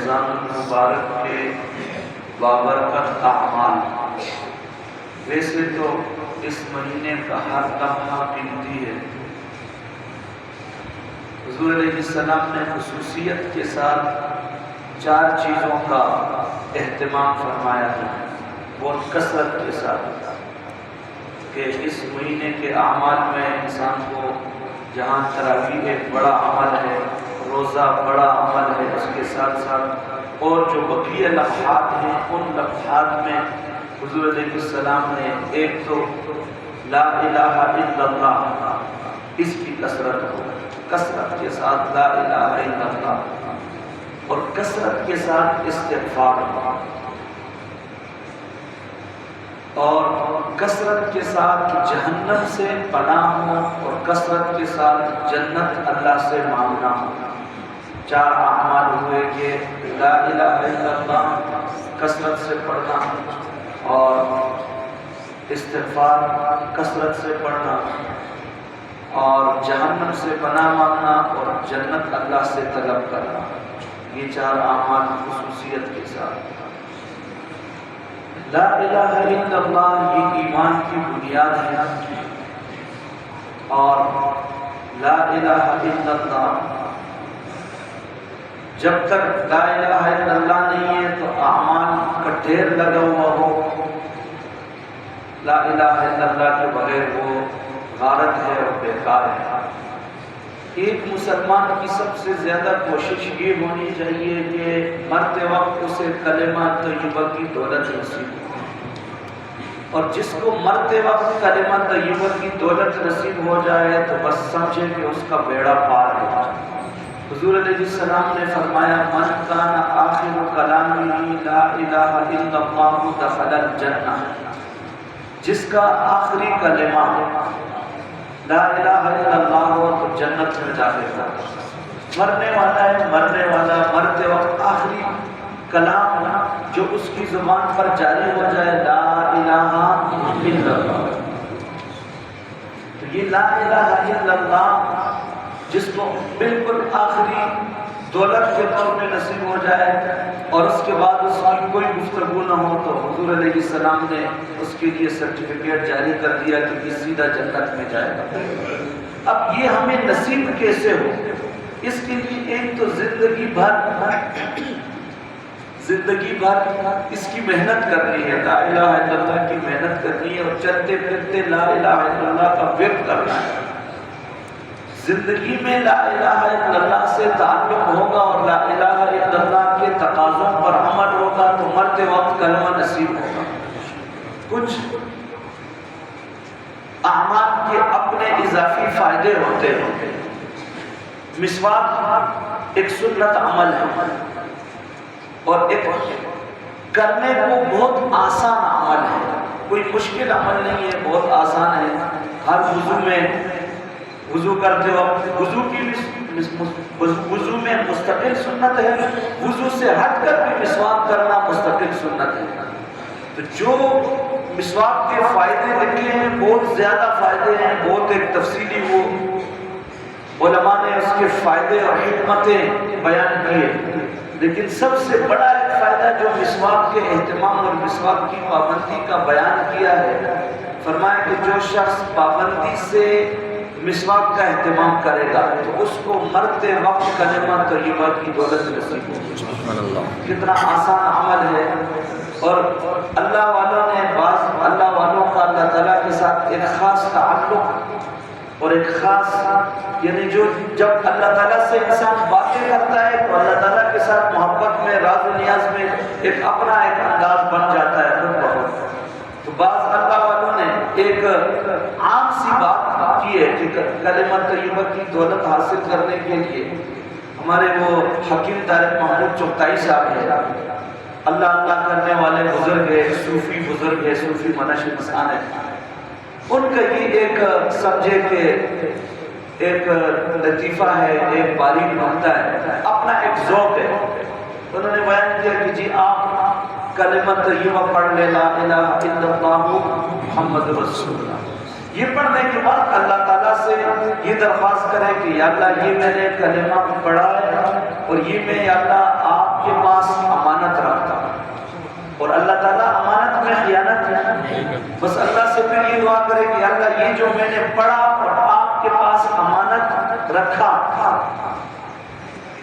رمضان المبارک کے بابرکت اعمال، ویسے تو اس مہینے کا ہر لمحہ قیمتی ہے۔ حضور علیہ السلام نے خصوصیت کے ساتھ 4 چیزوں کا اہتمام فرمایا ہے بہت کثرت کے ساتھ، کہ اس مہینے کے اعمال میں انسان کو جہاں تراویح ایک بڑا عمل ہے، روزہ بڑا عمل ہے، اس کے ساتھ ساتھ اور جو بقیہ لمحات ہیں ان لمحات میں حضور علیہ السلام نے ایک تو لا الہ الا اللہ، اس کی کثرت ہو، کثرت کے ساتھ لا الہ الا اللہ، اور کثرت کے ساتھ استغفار، اور کثرت کے ساتھ جہنم سے پناہ ہو، اور کثرت کے ساتھ جنت اللہ سے مانگنا ہو۔ 4 اعمال ہوئے کہ لا الہ الا اللہ کثرت سے پڑھنا، اور استغفار کثرت سے پڑھنا، اور جہنم سے پناہ مانگنا، اور جنت اللہ سے طلب کرنا۔ یہ 4 اعمال خصوصیت کے ساتھ۔ لا الہ الا اللہ یہ ایمان کی بنیاد ہے، اور لا الہ الا اللہ جب تک لا الہ الا اللہ نہیں ہے تو اعمال کا ڈھیر لگا ہوا ہو، لا الہ الا اللہ کے بغیر وہ غارت ہے اور بیکار ہے۔ ایک مسلمان کی سب سے زیادہ کوشش یہ ہونی چاہیے کہ مرتے وقت اسے کلمہ طیبہ کی دولت نصیب ہو، اور جس کو مرتے وقت کلمہ طیبہ کی دولت نصیب ہو جائے تو بس سمجھے کہ اس کا بیڑا پار ہے۔ حضور علیہ السلام نے فرمایا من کان آخر کلامہ لا الہ الا اللہ دخل الجنہ، جس کا آخری کلمہ لا الہ الا اللہ ہو تو جنت میں داخل ہوگا۔ مرنے والا ہے، مرنے والا مرتے وقت آخری کلام جو اس کی زبان پر جاری ہو جائے لا الہ الا اللہ، تو یہ لا الہ الا اللہ جس کو بالکل آخری دولت کے طور پہ نصیب ہو جائے، اور اس کے بعد اس کی کوئی گفتگو نہ ہو، تو حضور علیہ السلام نے اس کے لیے سرٹیفکیٹ جاری کر دیا کہ یہ سیدھا جنت میں جائے گا۔ اب یہ ہمیں نصیب کیسے ہو؟ اس کے لیے ایک تو زندگی بھر اس کی محنت کرنی ہے، لا الہ الا اللہ کی محنت کرنی ہے، اور چلتے پھرتے لا الہ الا اللہ کا ورد کرنا ہے۔ زندگی میں لا الہ الا اللہ سے تعلق ہوگا اور لا الہ الا اللہ کے تقاضوں پر عمل ہوگا تو مرتے وقت کلمہ نصیب ہوگا۔ کچھ اعمال کے اپنے اضافی فائدے ہوتے ہیں۔ مسواک ایک سنت عمل ہے، اور ایک کرنے کو بہت آسان عمل ہے، کوئی مشکل عمل نہیں ہے، بہت آسان ہے۔ ہر وضو میں وضو کرتے وقت وضو میں مستقل سنت ہے، وضو سے ہٹ کر بھی مسواک کرنا مستقل سنت ہے۔ تو جو مسواک کے فائدے لکھے ہیں بہت زیادہ فائدے ہیں، بہت ایک تفصیلی وہ علماء نے اس کے فائدے اور حکمتیں بیان کیے، لیکن سب سے بڑا ایک فائدہ جو مسواک کے اہتمام اور مسواک کی پابندی کا بیان کیا ہے، فرمایا کہ جو شخص پابندی سے مسواک کا اہتمام کرے گا تو اس کو مرتے وقت کلمہ طیبہ کی دولت نصیب ہوگی۔ کتنا آسان عمل ہے، اور اللہ والوں نے بعض اللہ والوں کا اللہ تعالیٰ کے ساتھ ایک خاص تعلق اور ایک خاص یعنی جو جب اللہ تعالیٰ سے انسان باتیں کرتا ہے تو اللہ تعالیٰ کے ساتھ محبت میں راز و نیاز میں ایک اپنا ایک انداز بن جاتا ہے خود بخود۔ تو بعض اللہ والوں نے ایک عام سی بات کی ہے کہ کلمہ طیبہ کی دولت حاصل کرنے کے لیے ہمارے وہ حکیم طارق محمود چغتائی صاحب ہیں، اللہ اللہ کرنے والے بزرگ ہے، صوفی بزرگ ہے، صوفی منش انسان ہے، ان کا یہ ایک سمجھے کہ ایک لطیفہ ہے، ایک باریک نکتہ ہے، اپنا ایک ذوق ہے۔ انہوں نے بیان کیا کہ جی آپ کلمہ طیبہ پڑھ لے لا الہ الا اللہ محمد رسول اللہ، یہ پڑھنے کے بعد اللہ تعالیٰ سے یہ درخواست کریں کہ یا اللہ یہ میں نے کلمہ پڑھا ہے اور یہ میں یا اللہ آپ کے پاس امانت رکھتا ہوں، اور اللہ تعالیٰ امانت میں خیانت نہیں، بس اللہ سے پھر یہ دعا کرے کہ یا اللہ یہ جو میں نے پڑھا اور آپ کے پاس امانت رکھا،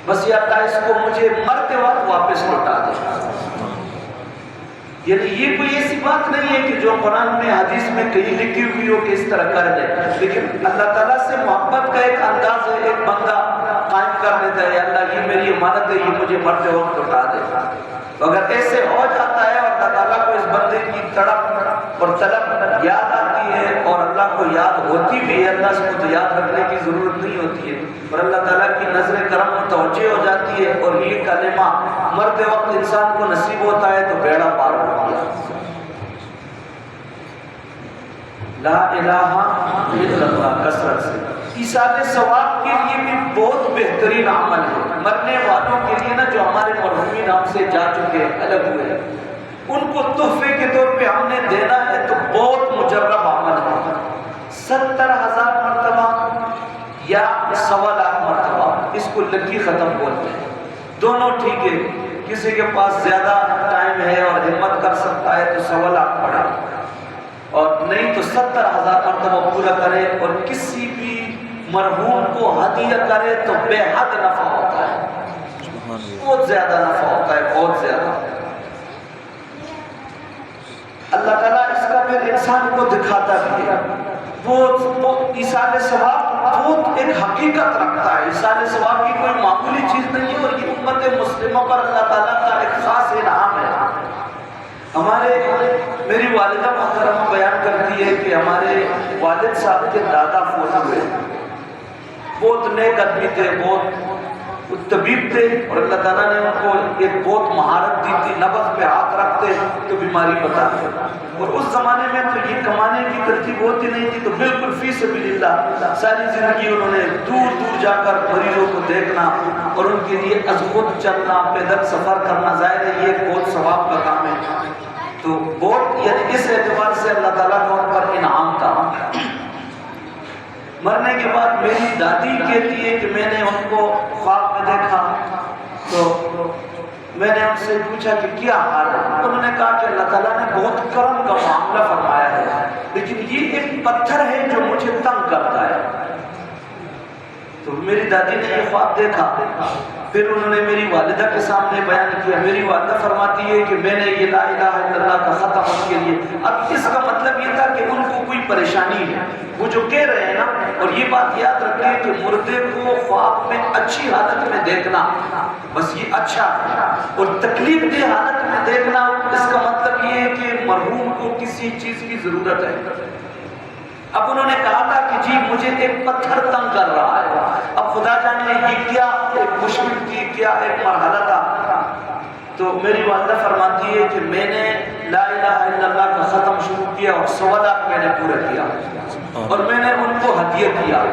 بس یا اللہ اس کو مجھے مرتے وقت واپس لوٹا دے۔ یعنی یہ کوئی ایسی بات نہیں ہے کہ جو قرآن میں حدیث میں کہیں لکھی ہوئی ہو کہ اس طرح کر لے، لیکن اللہ تعالیٰ سے محبت کا ایک انداز ہے، ایک بندہ قائم کر لیتا ہے، اللہ یہ میری امانت ہے، یہ مجھے مرتے وقت لوٹا دے۔ تو اگر ایسے ہو جاتا ہے اور اللہ تعالیٰ کو اس بندے کی تڑپ اور طلب یاد آتی ہے اور اللہ کو یاد ہوتی بھی ہے، اللہ سے تو یاد رکھنے کی ضرورت نہیں ہوتی ہے، اور اللہ تعالیٰ کی نظر کرم متوجہ ہو جاتی ہے اور یہ کلمہ مرتے وقت انسان کو نصیب ہوتا ہے تو بیڑا پار ہو گیا۔ لا الہ الا اللہ کثرت سے ایصال ثواب کے لیے بھی بہت بہترین عمل ہے۔ مرنے والوں کے لیے نا جو ہمارے مرحومین ہم سے جا چکے الگ ہوئے، ان کو تحفے کے طور پہ ہم نے دینا ہے تو بہت مجرب عمل ہے۔ 70,000 مرتبہ یا 1.25 مرتبہ، اس کو لکی ختم بولتے ہیں، دونوں ٹھیک ہے۔ کسی کے پاس زیادہ ٹائم ہے اور ہمت کر سکتا ہے تو 1.25 پڑھا، اور نہیں تو 70,000 مرتبہ پورا کرے اور کسی بھی مرحوم کو ہدیہ کرے تو بے حد نفع ہوتا ہے، بہت زیادہ نفع ہوتا ہے، بہت زیادہ۔ اللہ تعالیٰ اس کا پھر انسان کو دکھاتا بھی ہے۔ وہ ایصال ثواب بہت ایک حقیقت رکھتا ہے، ایصال ثواب کی کوئی معمولی چیز نہیں ہے، اور یہ امت مسلمہ پر اللہ تعالیٰ کا ایک خاص انعام ہے۔ میری والدہ محترمہ بیان کرتی ہے کہ ہمارے والد صاحب کے دادا فوت ہوئے، بہت نیک آدمی تھے، بہت طبیب تھے، اور اللہ تعالیٰ نے ان کو ایک بہت مہارت دی تھی، نبض پہ ہاتھ رکھتے تو بیماری بتاتے، اور اس زمانے میں تو یہ کمانے کی ترتیب ہوتی نہیں تھی، تو بالکل فی سبیل اللہ ساری زندگی انہوں نے دور دور جا کر مریضوں کو دیکھنا اور ان کے لیے از خود چلنا، پیدل سفر کرنا، ظاہر ہے یہ بہت ثواب کا کام ہے۔ تو بہت یعنی اس اعتبار سے اللہ تعالیٰ کا ان پر انعام تھا۔ مرنے کے بعد میری دادی کہتی ہے کہ میں نے ان کو خواب میں دیکھا تو میں نے ان سے پوچھا کہ کیا حال ہے، انہوں نے کہا کہ اللہ تعالیٰ نے بہت کرم کا معاملہ فرمایا ہے، لیکن یہ ایک پتھر ہے جو مجھے تنگ کرتا ہے۔ تو میری دادی نے یہ خواب دیکھا، پھر انہوں نے میری والدہ کے سامنے بیان کیا۔ میری والدہ فرماتی ہے کہ میں نے یہ لا الہ الا اللہ کا ختم ان کے لیے، اب اس کا مطلب یہ تھا کہ ان کو کوئی پریشانی ہے، وہ جو کہہ رہے ہیں نا، اور یہ بات یاد رکھیں کہ مردے کو خواب میں اچھی حالت میں دیکھنا بس یہ اچھا ہے، اور تکلیف دہ حالت میں دیکھنا اس کا مطلب یہ ہے کہ مرحوم کو کسی چیز کی ضرورت ہے۔ اب انہوں نے کہا تھا کہ جی مجھے ایک پتھر تنگ کر رہا ہے، اب خدا جانے یہ کیا ایک مشکل تھی، کیا ایک مرحلہ تھا۔ تو میری والدہ فرماتی ہے کہ میں نے لا الہ الا اللہ کا ختم شروع کیا اور 1.25 لاکھ میں نے پورا کیا، اور میں نے ان کو ہدیہ کیا۔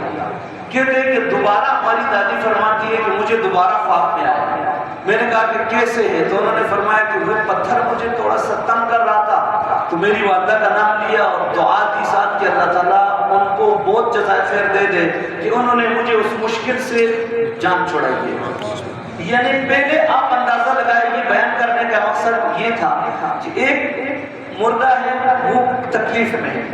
کہتے ہیں کہ دوبارہ ہماری دادی فرماتی ہے کہ مجھے دوبارہ خواب میں آیا، میں نے کہا کہ کیسے ہے، تو انہوں نے فرمایا کہ وہ پتھر مجھے تھوڑا سا تنگ کر رہا تھا، تو میری والدہ کا نام لیا اور دعا دی ساتھ کہ اللہ تعالیٰ ان کو بہت جزائے خیر دے دے کہ انہوں نے مجھے اس مشکل سے جان چھڑائی ہے۔ یعنی پہلے آپ اندازہ لگائیں، یہ بیان کرنے کا مقصد یہ تھا کہ ایک مردہ ہے وہ تکلیف میں ہے،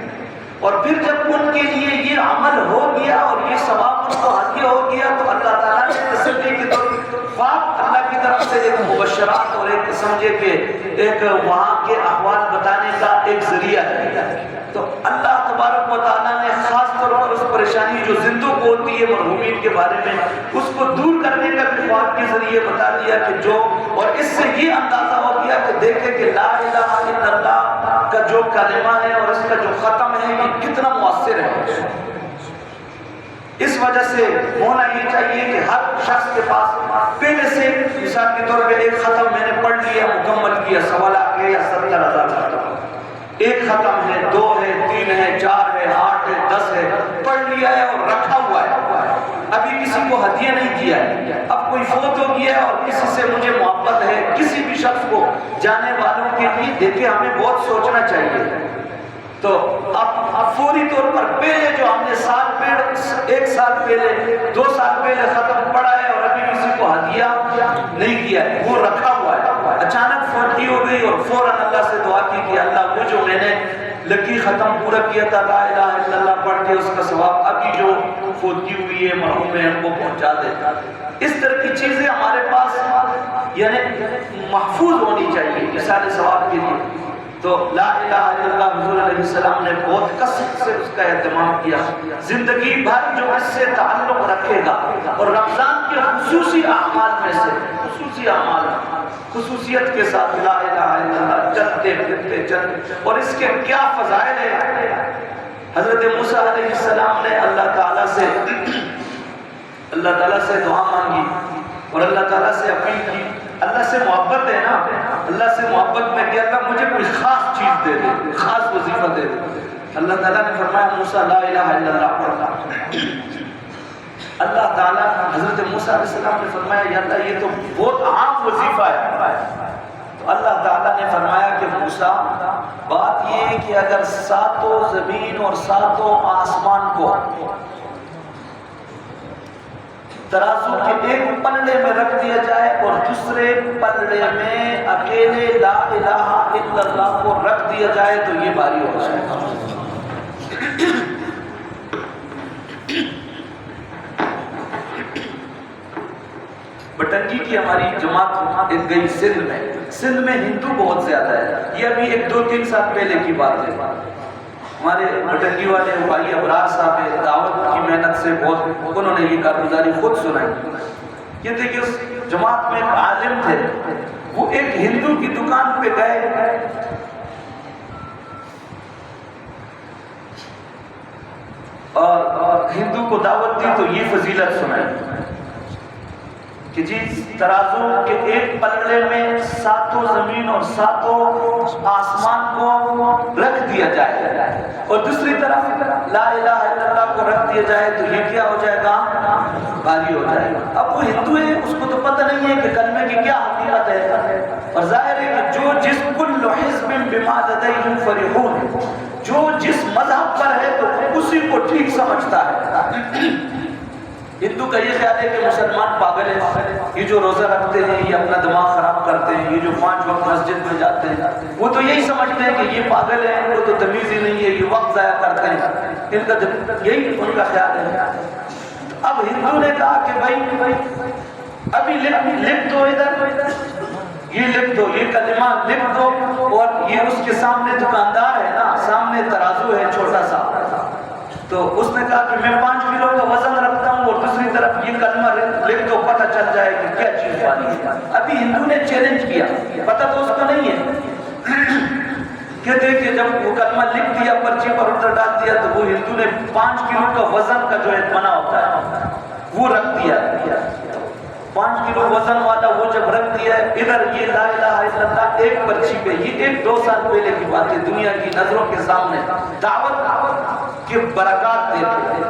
اور پھر جب ان کے لیے یہ عمل ہو گیا اور یہ ثواب ان کو ہدیہ ہو گیا تو اللہ تعالیٰ نے تسلی کے طور خواب اللہ کی طرف سے ایک مبشرات اور ایک سمجھے کہ ایک وہاں کے احوال بتانے کا ایک ذریعہ ہے۔ تو اللہ تبارک و تعالیٰ نے خاص طور پر اس پریشانی جو زندوں کو ہوتی ہے مرحومین کے بارے میں، اس کو دور کرنے کا بھی خواب کے ذریعے بتا دیا کہ جو، اور اس سے یہ اندازہ ہو گیا کہ دیکھیں کہ لا الہ الا اللہ کا جو کلمہ ہے اور اس کا جو ختم ہے یہ کتنا مؤثر ہے۔ اس وجہ سے ہونا یہ چاہیے کہ ہر شخص کے پاس پہلے سے مثال کے طور پہ ایک ختم میں نے پڑھ لیا، مکمل کیا، 1.25 لاکھ ہے یا 70,000 ختم، ایک ختم ہے، 2 ہے، 3 ہے، 4 ہے، 8 ہے، 10 ہے، پڑھ لیا ہے اور رکھا ہوا ہے، ابھی کسی کو ہدیہ نہیں کیا ہے۔ اب کوئی فوت ہو گیا ہے اور کسی سے مجھے محبت ہے، کسی بھی شخص کو جانے والوں کے لیے، دیکھیں ہمیں بہت سوچنا چاہیے تو اب فوری طور پر پہلے جو ہم نے ایک سال پہلے 2 سال پہلے ختم پڑھا ہے اور ابھی کسی کو ہدیہ نہیں کیا ہے، وہ رکھا ہوا ہے، اچانک فوتی ہو گئی اور فوراً اللہ سے دعا کی کہ اللہ وہ جو میں نے لکی ختم پورا کیا تھا لا الہ الا اللہ پڑھ کے اس کا ثواب ابھی جو فوتگی ہوئی ہے مرحوم ہے ہم کو پہنچا دے۔ اس طرح کی چیزیں ہمارے پاس یعنی محفوظ ہونی چاہیے مثال ثواب کے لیے۔ تو لا الہ الا اللہ حضور علیہ السلام نے بہت کثرت سے اس کا اہتمام کیا، زندگی بھر جو اس سے تعلق رکھے گا اور رمضان کے خصوصی اعمال میں سے خصوصی اعمال خصوصیت کے ساتھ لا الہ الا اللہ چلتے پھرتے چلتے، اور اس کے کیا فضائل ہیں۔ حضرت موسیٰ علیہ السلام نے اللہ تعالیٰ سے دعا مانگی اور اللہ تعالیٰ سے اپیل کی، اللہ سے محبت ہے نا، اللہ سے محبت میں کہ اللہ مجھے کوئی خاص چیز دے دے، خاص وظیفہ دے دے۔ اللہ تعالیٰ نے فرمایا موسیٰ لا الہ الا اللہ پڑھنا۔ اللہ تعالیٰ حضرت موسیٰ علیہ السلام نے فرمایا یا اللہ یہ تو بہت عام وظیفہ ہے۔ تو اللہ تعالیٰ نے فرمایا کہ موسیٰ بات یہ ہے کہ اگر 7 زمین اور 7 آسمان کو ترازو کے ایک پلڑے میں رکھ دیا جائے اور دوسرے پلڑے میں اکیلے لا الہ الا اللہ کو رکھ دیا جائے تو یہ بھاری ہو جائے گا۔ بٹنگی کی ہماری جماعت گئی سندھ میں ہندو بہت زیادہ ہے، یہ ابھی 1-2-3 سال پہلے کی بات ہے۔ ہمارے بٹنگی والے بھائی ابرار صاحب دعوت کی محنت سے بہت انہوں نے یہ کارگزاری خود سنائی۔ یہ تھے کہ اس جماعت میں ایک عالم تھے، وہ ایک ہندو کی دکان پہ گئے اور ہندو کو دعوت دی تو یہ فضیلت سنائی کہ جی ترازو کے ایک پلڑے میں 7 زمین اور 7 آسمان کو رکھ دیا جائے اور دوسری طرف لا الہ الا اللہ کو رکھ دیا جائے تو یہ کیا ہو جائے گا؟ بھاری ہو جائے گا۔ اب وہ ہندو ہے، اس کو تو پتہ نہیں ہے کہ کلمے کی کیا حقیقت ہے، اور ظاہر ہے کہ جو جس کل حزب بما لدیہم فرحون، جو جس مذہب پر ہے تو اسی کو ٹھیک سمجھتا ہے۔ ہندو کا یہ خیال ہے کہ مسلمان پاگل ہیں، یہ جو روزہ رکھتے ہیں یہ اپنا دماغ خراب کرتے ہیں، یہ جو 5 وقت مسجد میں جاتے ہیں وہ تو یہی سمجھتے ہیں کہ یہ پاگل ہیں، ان کو تو تمیز ہی نہیں ہے، یہ وقت ضائع کرتے ہیں، ان کا یہی ان کا خیال ہے۔ اب ہندو نے کہا کہ بھائی ابھی لکھ دو، ادھر یہ لکھ دو، یہ کلمہ لکھ دو، اور یہ اس کے سامنے دکاندار ہے نا، سامنے ترازو ہے چھوٹا سا، تو اس نے کہا کہ میں 5 کلو کا وزن رکھتا ہوں اور دوسری طرف یہ کلمہ لکھ دو، پتہ چل جائے کہ کیا چیز والی ہے۔ ابھی ہندو نے چیلنج کیا، پتہ تو اس کو نہیں ہے، کہتے ہیں کہ جب وہ کلمہ لکھ دیا پرچی پر ادھر ڈال دیا تو وہ ہندو نے 5 کلو کا وزن کا جو ایک بنا ہوتا ہے وہ رکھ دیا، 5 کلو وزن والا وہ جب رکھ دیا ادھر یہ لا الہ الا اللہ ایک پرچی پہ، یہ 1-2 سال پہلے کی بات ہے، دنیا کی نظروں کے سامنے دعوت کے برکات دیتے ہیں۔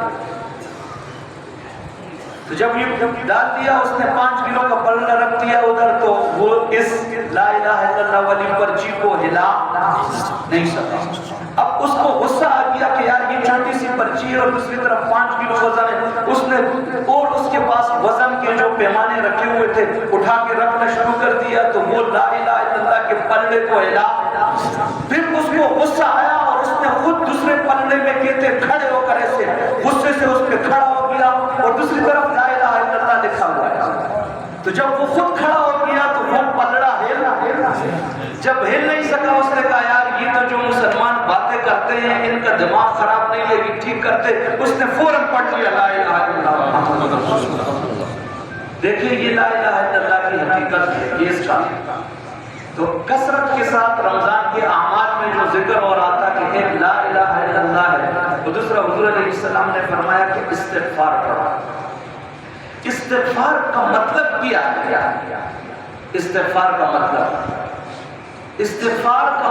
تو جب یہ ڈال دیا اس نے 5 کلو کا پلڑا رکھ دیا ادھر، تو وہ اس لا الہ الا اللہ والی پرچی کو ہلا نہیں سکا۔ اب اس کو غصہ آ گیا کہ یار یہ چھوٹی سی پرچی ہے اور دوسری طرف 5 کلو وزن ہے، اس نے اور اس کے پاس وزن کے جو پیمانے رکھے ہوئے تھے اٹھا کے رکھنا شروع کر دیا، تو وہ لا الہ الا اللہ کے پلڑے کو ہلا، پھر اس کو غصہ آیا اور اس نے خود دوسرے پلڑے میں کہتے کھڑے ہو کر ایسے غصے سے اس پہ کھڑا ہو گیا اور دوسری طرف لا الہ الا اللہ لکھا ہوا ہے۔ تو جب وہ خود کھڑا ہو گیا تو وہ پلڑا جب ہل نہیں سکا، اس نے کہا یار یہ تو جو مسلمان باتیں کرتے ہیں ان کا دماغ خراب نہیں ہے، یہ ٹھیک کرتے، اس نے فوراً پڑھ لیا لا الہ الا اللہ۔ دیکھیں یہ لا الہ الا اللہ کی حقیقت ہے، یہ اس کا تو کثرت کے ساتھ رمضان کے اعمال میں جو ذکر اور آتا کہ ایک لا الہ الا اللہ ہے، اور دوسرا حضور علیہ السلام نے فرمایا کہ استغفار کرو۔ استغفار کا مطلب کیا ہے؟ استغفار کا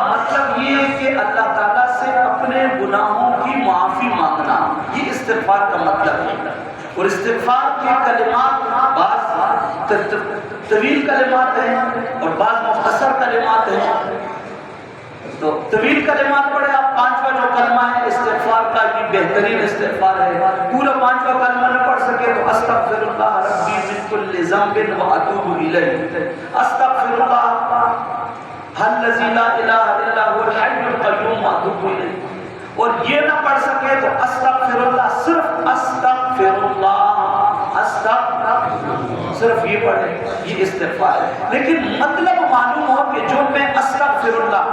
مطلب یہ ہے کہ اللہ تعالیٰ سے اپنے گناہوں کی معافی مانگنا، یہ استغفار کا مطلب ہے۔ اور استغفار کے کلمات بعض طویل کلمات ہیں اور بعض مختصر کلمات ہیں۔ تو طویل کلمات پڑھے آپ، پانچواں جو کلمہ ہے استغفار کا، یہ بہترین استغفار ہے. پورا پانچواں کلمہ نہ پڑھ سکے تو استغفر اللہ ربی من کل ذنب واتوب الیہ، استغفر اللہ الذی لا الہ الا هو الحی القیوم واتوب الیہ. اور یہ نہ پڑھ سکے تو استغفر اللہ، صرف استغفر اللہ، صرف یہ پڑھے، یہ استغفار ہے. لیکن مطلب معلوم ہو کہ جو میں استغفر اللہ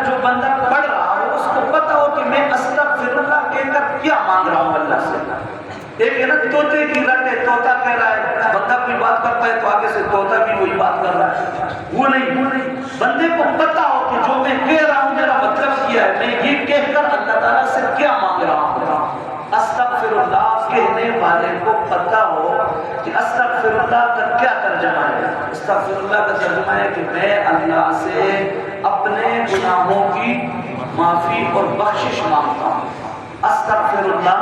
جو بندہ پڑھ رہا ہو اس کو پتہ ہو کہ میں استغفر اللہ کہہ کر کیا مانگ رہا ہوں اللہ سے. ایک ہے نا طوطے کی رٹ ہے، طوطا کہہ رہا ہے، بندہ کوئی بات کرتا ہے تو آگے سے طوطا بھی وہی بات کر رہا ہے. وہ نہیں، بندے کو پتہ ہو کہ جو میں کہہ رہا ہوں میرا مطلب کیا ہے، میں یہ کہہ کر اللہ تعالیٰ سے کیا مانگ رہا ہوں. استغفر اللہ کہنے والے کو پتہ ہو کہ استغفر اللہ کا کیا ترجمہ ہے. استغفر اللہ کا ترجمہ ہے کہ میں اللہ سے اپنے گناہوں کی معافی اور بخشش مانگتا ہوں. استغفر اللہ،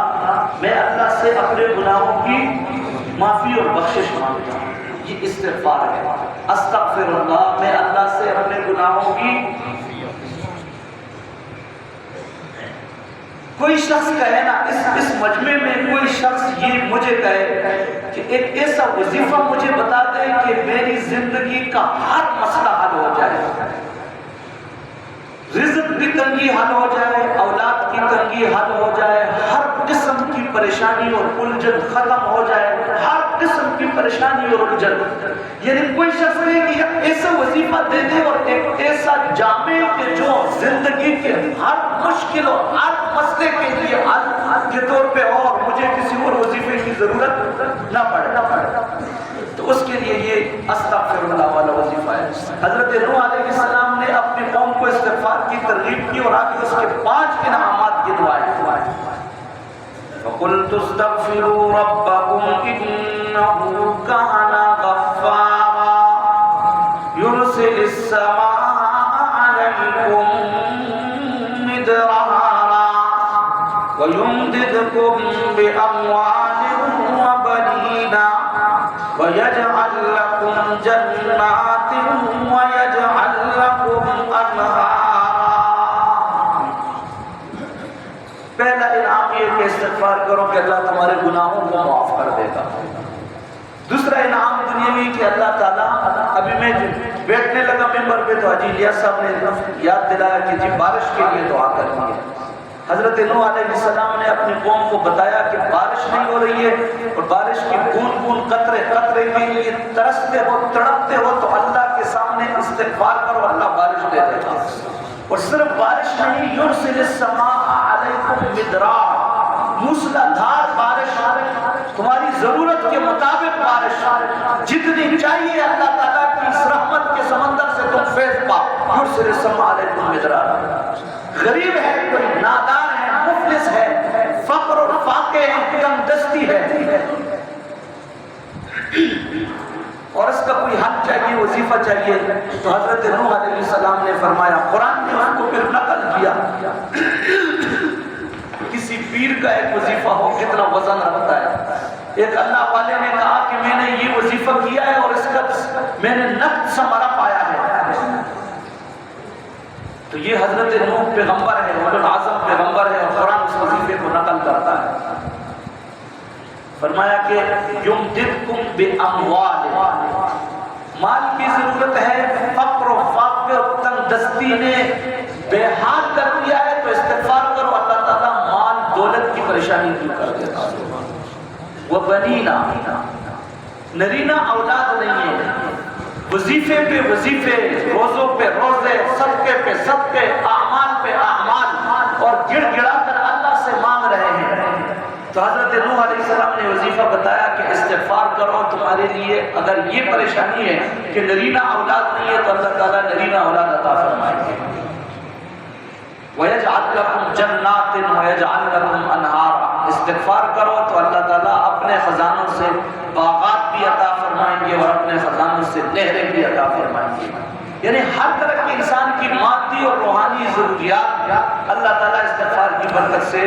میں اللہ سے اپنے گناہوں کی معافی اور بخشش مانگتا ہوں، یہ استغفار ہے. استغفر اللہ، میں اللہ سے اپنے گناہوں کی. کوئی شخص کہے نا اس مجمع میں کوئی شخص یہ مجھے کہے کہ ایک ایسا وظیفہ مجھے بتا دے کہ میری زندگی کا ہر مسئلہ حل ہو جائے، رزق کی تنگی حل ہو جائے، اولاد کی تنگی حل ہو جائے، ہر قسم کی پریشانی اور الجھن ختم ہو جائے، ہر قسم کی پریشانی اور الجھن. یعنی کوئی شخص ہے کہ ایسا وظیفہ دے دے اور ایک ایسا جامع کہ جو زندگی کے ہر مشکل اور ہر مسئلے کے لیے حل کے طور پہ ہو اور مجھے کسی اور وظیفے کی ضرورت نہ پڑے. تو اس کے لیے یہ استغفر اللہ والا وظیفہ ہے. حضرت نوح علیہ السلام نے اپنی قوم کو استغفار کی ترغیب کی اور آگے اس کے 5 انعامات کی دعائیں. فَقُلْتُ اسْتَغْفِرُوا رَبَّكُمْ إِنَّهُ كَانَ غَفَّارًا يُرْسِلِ السَّمَاءَ عَلَيْكُمْ مِدْرَارًا وَيُمْدِدْكُمْ بِأَمْوَالٍ وَبَنِينَ وَيَجْعَلْ لَكُمْ جَنَّاتٍ وَيَجْعَلْ لَكُمْ أَنْهَارًا. پہلا انعام یہ کہ استغفار کرو کہ اللہ تمہارے گناہوں کو معاف کر دے گا. دوسرا انعام دنیاوی کہ اللہ تعالیٰ، ابھی میں بیٹھنے لگا ممبر پہ تو حاجی الیاس صاحب نے یاد دلایا کہ جی بارش کے لیے دعا کرنی ہے. حضرت نوح علیہ السلام نے اپنی قوم کو بتایا کہ بارش نہیں ہو رہی ہے اور بارش کی بوند بوند قطرے قطرے کے لیے ترستے ہو تڑپتے ہو تو اللہ کے سامنے استغفار کرو، اللہ بارش دے دے گا. اور صرف بارش نہیں، یرسل السماء علیکم مدرار، موسلا دھار بارش، تمہاری ضرورت کے مطابق بارش جتنی چاہیے اللہ تعالیٰ کی اس رحمت کے سمندر سے تم فیض پاؤ. یرسل السماء علیکم مدرار. غریب ہے، کوئی نادار ہے، مفلس ہے، فقر اور فاقے ہیں، کم دستی ہے اور اس کا کوئی حل چاہیے، وظیفہ چاہیے. تو حضرت نوح علیہ السلام نے فرمایا، قرآن نے اس کو پھر نقل کیا، کسی پیر کا ایک وظیفہ ہو کتنا وزن رکھتا ہے. ایک اللہ والے نے کہا کہ میں نے یہ وظیفہ کیا ہے اور اس کا میں نے نقد ثمرہ پایا ہے. تو یہ حضرت نوح پیغمبر ہے، اولو العزم پیغمبر ہے اور قرآن اس وظیفے کو نقل کرتا ہے. فرمایا کہ یمددکم باموال، مال کی ضرورت ہے، فقر و فاقے اور تنگ دستی نے بے حال کر دیا ہے تو استغفار کرو، اللہ تعالیٰ مال دولت کی پریشانی دور کر دیتا ہے. وہ بنینا، نرینا اولاد نہیں ہے، وظیفے پہ وظیفے، روزوں پہ روزے، صدقے پہ صدقے، اعمال پہ اعمال اور گڑ گڑا کر اللہ سے مانگ رہے ہیں. تو حضرت نوح علیہ السلام نے وظیفہ بتایا کہ استغفار کرو، تمہارے لیے اگر یہ پریشانی ہے کہ نرینہ اولاد نہیں ہے تو اللہ تعالیٰ نرینہ اولاد عطا فرمائیں گے. وَيَجْعَلْ لَكُمْ جَنَّاتٍ وَيَجْعَلْ لَكُمْ أَنْهَارًا. استغفار کرو تو اللہ تعالیٰ اپنے خزانوں سے باغات بھی عطا فرمائیں گے اور اپنے خزانوں سے نہریں بھی عطا فرمائیں گے. یعنی ہر طرح کے انسان کی مادی اور روحانی ضروریات اللہ تعالیٰ استغفار کی برکت سے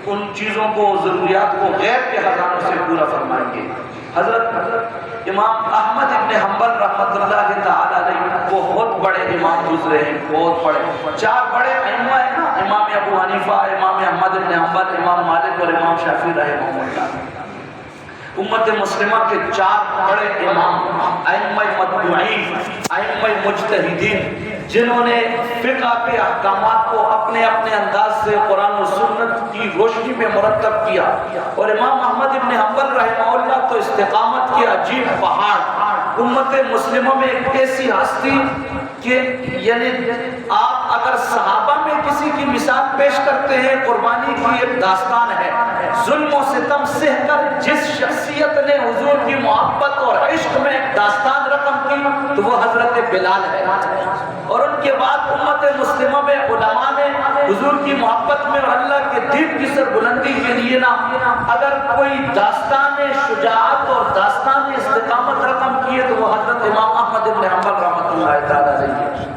ان چیزوں کو، ضروریات کو غیب کے خزانوں سے پورا فرمائیں گے۔ حضرت امام احمد ابن حنبل رحمۃ اللہ تعالی علیہ بہت بڑے امام گزرے ہیں، بہت بڑے، 4 بڑے ائمہ ہیں نا، امام ابو حنیفہ، امام احمد ابن حنبل، امام مالک اور امام شافعی رحمہ اللہ۔ امت مسلمہ کے 4 بڑے امام، ائمہ متبوعین، ائمہ مجتہدین، جنہوں نے فقہ کے احکامات کو اپنے اپنے انداز سے قرآن و سنت کی روشنی میں مرتب کیا۔ اور امام احمد ابن حنبل رحمہ اللہ تو استقامت کے عجیب پہاڑ، امت مسلمہ میں ایک ایسی ہستی کہ یعنی آپ اگر صحابہ میں کسی کی مثال پیش کرتے ہیں، قربانی کی ایک داستان ہے، ظلم و ستم سہ کر جس شخصیت نے حضور کی محبت اور عشق میں ایک داستان رقم کی تو وہ حضرت بلال ہے۔ اور ان کے بعد امت مسلمہ میں علماء نے حضور کی محبت میں اور اللہ کے دین کی سربلندی کے لیے نا اگر کوئی داستان شجاعت اور داستان استقامت رقم کی ہے تو وہ حضرت امام احمد بن حنبل رحمۃ اللہ تعالی علیہ۔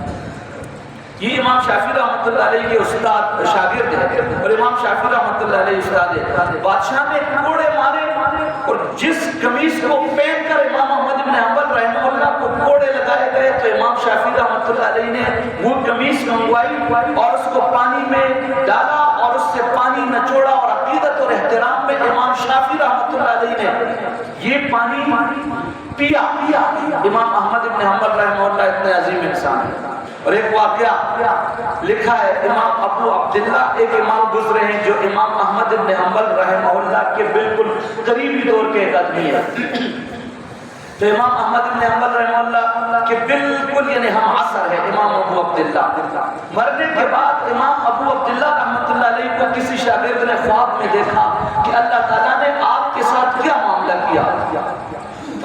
یہ امام شافعی رحمۃ اللہ علیہ کے استاد شاگرد ہیں، اور امام شافعی رحمۃ اللہ علیہ استاد ہیں۔ بادشاہ نے کوڑے مارے اور جس قمیص کو پہن کر امام احمد بن حنبل رحمہ اللہ کو کوڑے لگائے گئے تو امام شافعی رحمۃ اللہ علیہ نے وہ قمیص منگوائی اور اس کو پانی میں ڈالا اور اس سے پانی نچوڑا، اور عقیدت اور احترام میں امام شافعی رحمۃ اللہ علیہ نے یہ پانی پیا۔ امام احمد بن حنبل رحمہ اللہ اتنے عظیم انسان ہیں۔ اور ایک واقعہ لکھا ہے، امام ابو عبداللہ ایک امام گزرے ہیں جو امام احمد بن حنبل رحمہ اللہ کے بالکل قریبی دور کے ایک آدمی ہے۔ تو امام احمد بن حنبل رحمہ اللہ کے بالکل یعنی ہم عصر ہے امام ابو عبداللہ۔ مرنے کے بعد امام ابو عبداللہ رحمۃ اللہ علیہ کو کسی شاگرد نے خواب میں دیکھا کہ اللہ تعالیٰ نے آپ کے ساتھ کیا معاملہ کیا۔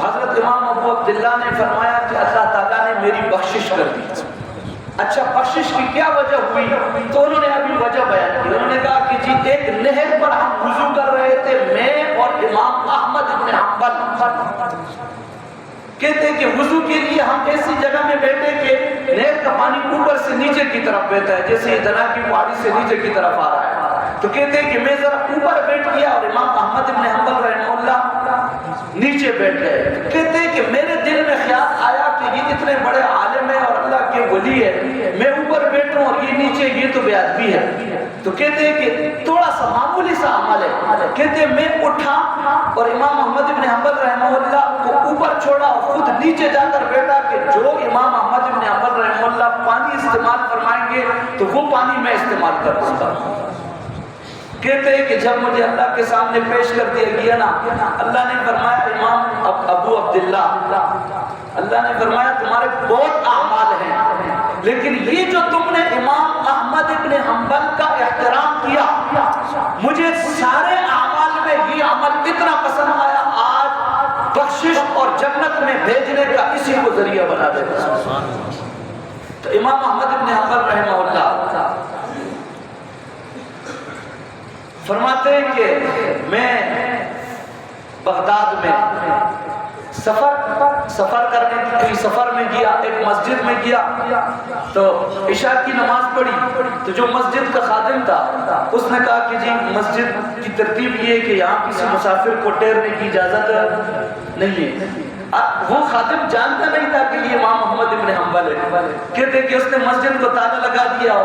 حضرت امام ابو عبداللہ نے فرمایا کہ اللہ تعالیٰ نے میری بخشش کر دی۔ اچھا بخشش کی کیا وجہ ہوئی؟ تو انہوں نے ابھی وجہ بیان کی۔ انہوں نے کہا کہ جی ایک نہر پر ہم وضو کر رہے تھے، میں اور امام احمد بن حنبل، کہتے ہیں کہ وضو کے لیے ہم ایسی جگہ میں بیٹھے کہ نہر کا پانی اوپر سے نیچے کی طرف بہتا ہے، جیسے یہ دنا کی پہاڑی سے نیچے کی طرف آ رہا ہے۔ تو کہتے ہیں کہ میں ذرا اوپر بیٹھ گیا اور امام احمد بن حنبل رحمہ اللہ نیچے بیٹھ گئے۔ کہتے ہیں کہ میرے دل میں خیال آیا کہ یہ اتنے بڑے عالم ہے اور اللہ کے ولی ہے، میں اوپر بیٹھوں اور یہ نیچے، یہ تو بے ادبی ہے۔ تو کہتے ہیں کہ تھوڑا سا معمولی سا عمل ہے۔ کہتے ہیں میں اٹھا اور امام احمد بن حنبل رحمہ اللہ کو اوپر چھوڑا اور خود نیچے جا کر بیٹھا کہ جو امام احمد بن حنبل رحمہ اللہ پانی استعمال فرمائیں گے تو وہ پانی میں استعمال کروں گا۔ کہتے ہیں کہ جب مجھے اللہ کے سامنے پیش کر دیا گیا نا، اللہ نے فرمایا امام ابو عبداللہ، اللہ نے فرمایا تمہارے بہت اعمال ہیں، لیکن یہ جو تم نے امام احمد بن حنبل کا احترام کیا، مجھے سارے اعمال میں یہ عمل اتنا پسند آیا، آج بخشش اور جنت میں بھیجنے کا اسی کو ذریعہ بنا دیتا۔ تو امام احمد بن حنبل رحمہ اللہ فرماتے ہیں کہ میں بغداد میں سفر کرنے کی کوئی سفر میں گیا، ایک مسجد میں گیا تو عشاء کی نماز پڑھی تو جو مسجد کا خادم تھا اس نے کہا کہ جی مسجد کی ترتیب یہ ہے کہ یہاں کسی مسافر کو ٹھہرنے کی اجازت نہیں ہے۔ وہ خادم جانتا نہیں تھا کہ یہ امام احمد بن حنبل ہے۔ کہتے کہ اس نے مسجد کو تالا لگا دیا،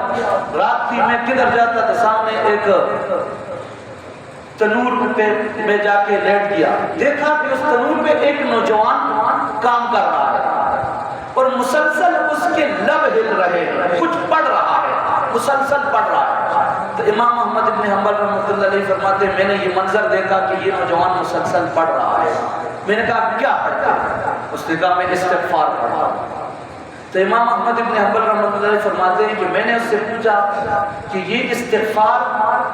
رات تھی میں کدھر جاتا تھا، سامنے ایک تنور پہ میں جا کے لیٹ گیا، دیکھا کہ اس تنور پہ ایک نوجوان کام کر رہا ہے اور مسلسل اس کے لب ہل رہے ہیں، کچھ پڑھ رہا ہے، مسلسل پڑھ رہا ہے۔ تو امام احمد بن حنبل رحمۃ اللہ علیہ فرماتے ہیں میں نے یہ منظر دیکھا کہ یہ نوجوان مسلسل پڑھ رہا ہے۔ میں نے کہا کیا پڑھتا ہے؟ اس نے کہا میں استغفار پڑھتا ہوں۔ تو امام احمد بن حنبل رحمۃ اللہ علیہ فرماتے ہیں کہ میں نے اس سے پوچھا کہ یہ استغفار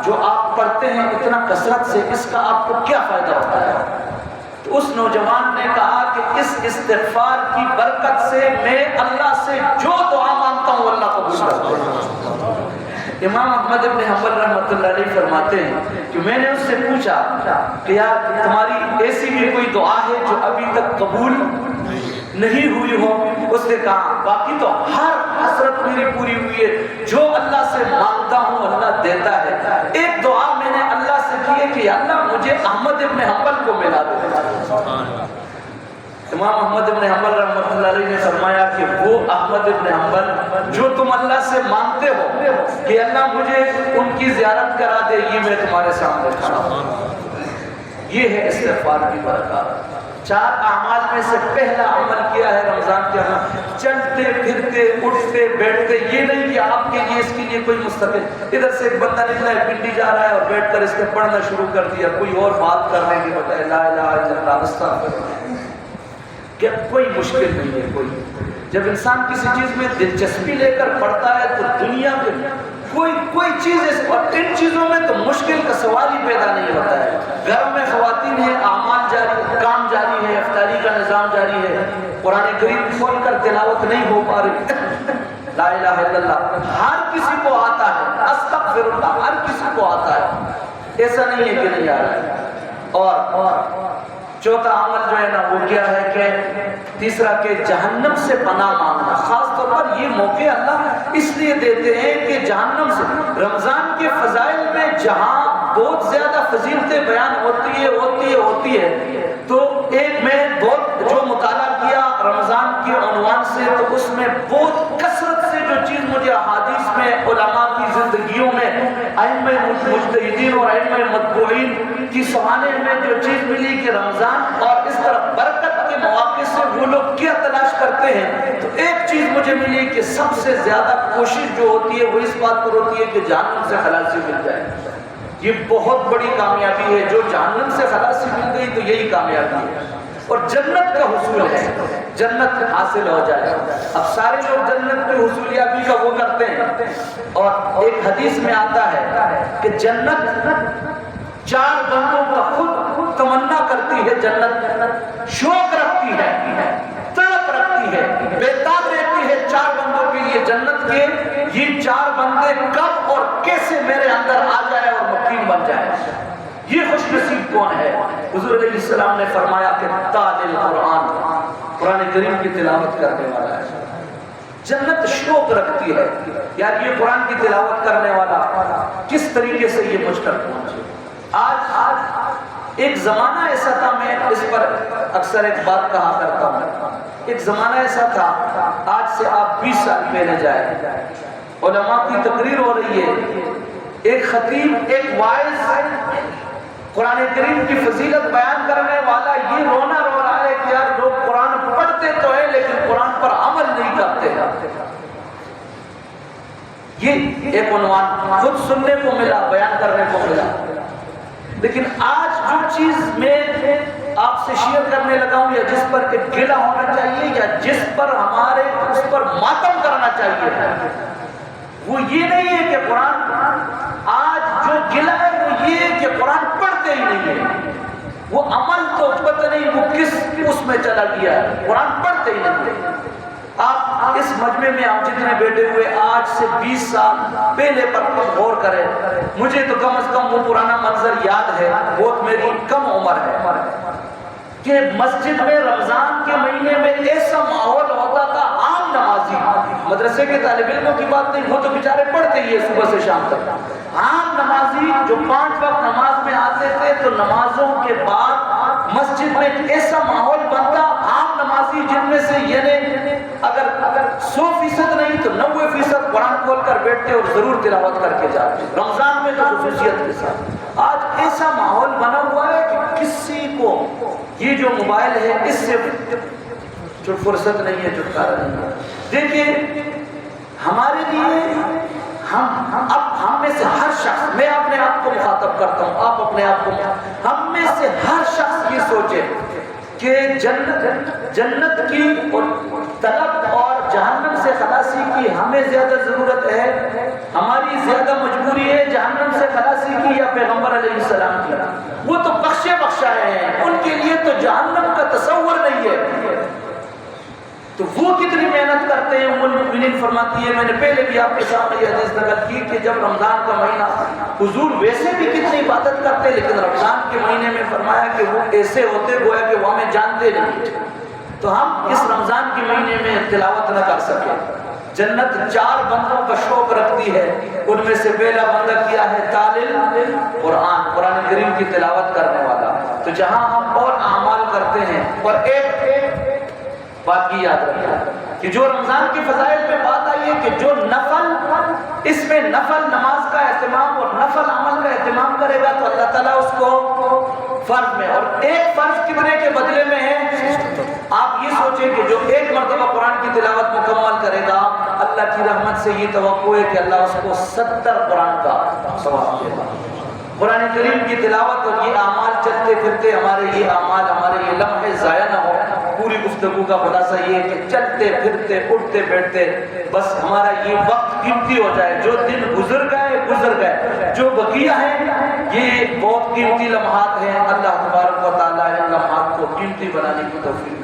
جو آپ پڑھتے ہیں اتنا کثرت سے، اس کا آپ کو کیا فائدہ ہوتا ہے؟ تو اس نوجوان نے کہا کہ اس استغفار کی برکت سے میں اللہ سے جو دعا مانگتا ہوں اللہ قبول کرتا ہے۔ امام احمد بن حنبل رحمۃ اللہ علیہ فرماتے ہیں کہ میں نے اس سے پوچھا کہ یار تمہاری ایسی بھی کوئی دعا ہے جو ابھی تک قبول نہیں ہوئی ہو؟ اس نے کہا باقی تو ہر حسرت میری پوری ہوئی ہے، جو اللہ سے مانگتا ہوں اللہ دیتا ہے۔ ایک دعا میں نے اللہ سے کی ہے کہ اللہ مجھے مجھے احمد ابن حنبل کو ملا دے۔ امام احمد ابن حنبل رحمۃ اللہ علیہ نے فرمایا کہ وہ احمد ابن حنبل جو تم اللہ سے مانگتے ہو کہ اللہ مجھے ان کی زیارت کرا دے، یہ میں تمہارے سامنے کھڑا ہوں۔ یہ ہے استغفار کی برکات۔ 4 اعمال میں سے پہلا عمل کیا ہے رمضان کے عمل، چلتے پھرتے اٹھتے بیٹھتے، یہ نہیں کہ آپ کے لیے اس کے لیے کوئی مستقل، ادھر سے ایک بندہ نکلا ہے پنڈی جا رہا ہے اور بیٹھ کر اس نے پڑھنا شروع کر دیا، کوئی اور بات کرنے کی بجائے لا الہ الا اللہ استغفر اللہ، کہ کوئی مشکل نہیں ہے کوئی۔ جب انسان کسی چیز میں دلچسپی لے کر پڑھتا ہے تو دنیا میں کوئی چیز ہے، اور ان چیزوں میں تو مشکل کا سوال ہی پیدا نہیں ہوتا ہے۔ گھر میں خواتین ہیں، اعمال جاری، کام جاری ہے، افطاری کا نظام جاری ہے، قرآن کریم کھول کر تلاوت نہیں ہو پا رہی، لا الہ الا اللہ ہر کسی کو آتا ہے، استغفر اللہ ہر کسی کو آتا ہے، ایسا نہیں ہے کہ نہیں آ رہا ہے۔ اور چوتھا عمل جو ہے نا وہ کیا ہے کہ تیسرا کہ جہنم سے پناہ مانگنا۔ خاص طور پر یہ موقع اللہ اس لیے دیتے ہیں کہ جہنم سے، رمضان کے فضائل میں جہاں بہت زیادہ فضیلتیں بیان ہوتی ہے تو ایک میں بہت جو مطالعہ کیا رمضان کے عنوان سے، تو اس میں بہت کثرت سے جو چیز مجھے احادیث میں، علماء کی زندگیوں میں، ائمہ مجتہدین اور ائمہ متبوعین کی سوانح میں جو چیز ملی کہ رمضان اور اس طرح برکت کے مواقع سے وہ لوگ کیا تلاش کرتے ہیں، تو ایک چیز مجھے ملی کہ سب سے زیادہ کوشش جو ہوتی ہے وہ اس بات پر ہوتی ہے کہ جہنم سے خلاصی مل جائے۔ یہ بہت بڑی کامیابی ہے، جو جہنم سے خلاصی مل گئی تو یہی کامیابی ہے، اور جنت کا حصول ہے، جنت حاصل ہو جائے۔ اب سارے لوگ جنت کی حصولیابی کا وہ کرتے ہیں، اور ایک حدیث میں آتا ہے کہ جنت 4 بندوں کا خود تمنا کرتی ہے، جنت شوق رکھتی ہے، طلب رکھتی ہے، بےتاب رہتی ہے 4 بندوں کے لیے جنت کے، یہ 4 بندے کب اور کیسے میرے اندر آ جائے اور مقیم بن جائے۔ یہ خوش نصیب کون ہے؟ حضور علیہ السلام نے فرمایا کہ تال القرآن، قرآن کریم کی تلاوت کرنے والا ہے۔ جنت شوق رکھتی ہے یار یہ قرآن کی تلاوت کرنے والا کس طریقے سے یہ مجھ تک پہنچے۔ آج ایک زمانہ ایسا تھا، میں اس پر اکثر ایک بات کہا کرتا ہوں، ایک زمانہ ایسا تھا، آج سے آپ 20 سال پہلے جائیں، علماء کی تقریر ہو رہی ہے، ایک خطیب، ایک واعظ قرآن کریم کی فضیلت بیان کرنے والا یہ رونا رو رہا ہے کہ یار لوگ قرآن پڑھتے تو ہیں لیکن قرآن پر عمل نہیں کرتے۔ یہ ایک عنوان خود سننے کو ملا، بیان کرنے کو ملا، لیکن آج جو چیز میں آپ سے شیئر کرنے لگا ہوں، یا جس پر ایک گلہ ہونا چاہیے، یا جس پر ہمارے اس پر ماتم کرنا چاہیے، وہ یہ نہیں ہے کہ قرآن، آج جو گلہ ہے وہ یہ ہے کہ قرآن پڑھتے ہی نہیں ہے، وہ عمل تو پتہ نہیں وہ کس اس میں چلا گیا ہے، قرآن پڑھتے ہی نہیں ہے۔ آپ اس مجمع میں آپ جتنے بیٹھے ہوئے آج سے 20 سال پہلے پر غور کریں، مجھے تو کم از کم وہ پرانا منظر یاد ہے، بہت میری کم عمر ہے، کہ مسجد میں رمضان کے مہینے میں ایسا ماحول ہوتا تھا، عام نمازی، مدرسے کے طالب علموں کی بات نہیں، وہ تو بیچارے پڑھتے ہی ہے صبح سے شام تک، عام نمازی جو 5 وقت نماز میں آتے تھے تو نمازوں کے بعد مسجد میں ایسا ماحول بنتا، عام نمازی جن میں سے یعنی اگر 100% نہیں تو 90% قرآن کھول کر بیٹھتے اور ضرور تلاوت کر کے جاتے، رمضان میں تو خصوصیت کے ساتھ۔ آج ایسا ماحول بنا ہوا ہے کہ کسی کو یہ جو موبائل ہے اس سے جو فرصت نہیں ہے، چھٹکارا نہیں ہے۔ دیکھیں ہمارے لیے ہم میں سے ہر شخص، میں اپنے آپ کو مخاطب کرتا ہوں، آپ اپنے آپ کو، ہم میں سے ہر شخص یہ سوچے کہ جنت کی اور طلب اور جہنم سے خلاصی کی ہمیں زیادہ ضرورت ہے، ہماری زیادہ مجبوری ہے جہنم سے خلاصی کی یا پیغمبر علیہ السلام کی؟ وہ تو بخشے بخشائے ہیں، ان کے لیے تو جہنم کا تصور نہیں ہے، تو وہ کتنی محنت کرتے ہیں۔ ام المؤمنین فرماتی ہے، میں نے پہلے بھی آپ کے سامنے یہ حدیث نقل کی کہ جب رمضان کا مہینہ، حضور ویسے بھی کتنی عبادت کرتے لیکن رمضان کے مہینے میں فرمایا کہ وہ ایسے ہوتے گویا کہ وہ ہمیں جانتے نہیں، تو ہم اس رمضان کے مہینے میں تلاوت نہ کر سکے، جنت 4 بندوں کا شوق رکھتی ہے، ان میں سے پہلا بندہ کیا ہے؟ طالب قرآن، قرآن کریم کی تلاوت کرنے والا۔ تو جہاں ہم اور اعمال کرتے ہیں، اور ایک بات کی یاد رکھیں کہ جو رمضان کی فضائل میں بات آئی ہے کہ جو نفل، اس میں نفل نماز کا اہتمام اور نفل عمل کا اہتمام کرے گا تو اللہ تعالیٰ اس کو فرض میں، اور ایک فرض کتنے کے بدلے میں ہے؟ آپ یہ سوچیں کہ جو ایک مرتبہ قرآن کی تلاوت مکمل کرے گا، اللہ کی رحمت سے یہ توقع ہے کہ اللہ اس کو 70 قرآن کا ثواب دے گا۔ قرآن کریم کی تلاوت اور یہ اعمال چلتے پھرتے ہمارے یہ اعمال، ہمارے یہ لمحے ضائع نہ ہو۔ پوری گفتگو کا خلاصہ یہ ہے کہ چلتے پھرتے اٹھتے بیٹھتے بس ہمارا یہ وقت قیمتی ہو جائے۔ جو دن گزر گئے، جو بقیہ ہیں یہ بہت قیمتی لمحات ہیں۔ اللہ تبارک و تعالیٰ ان لمحات کو قیمتی بنانے کی توفیق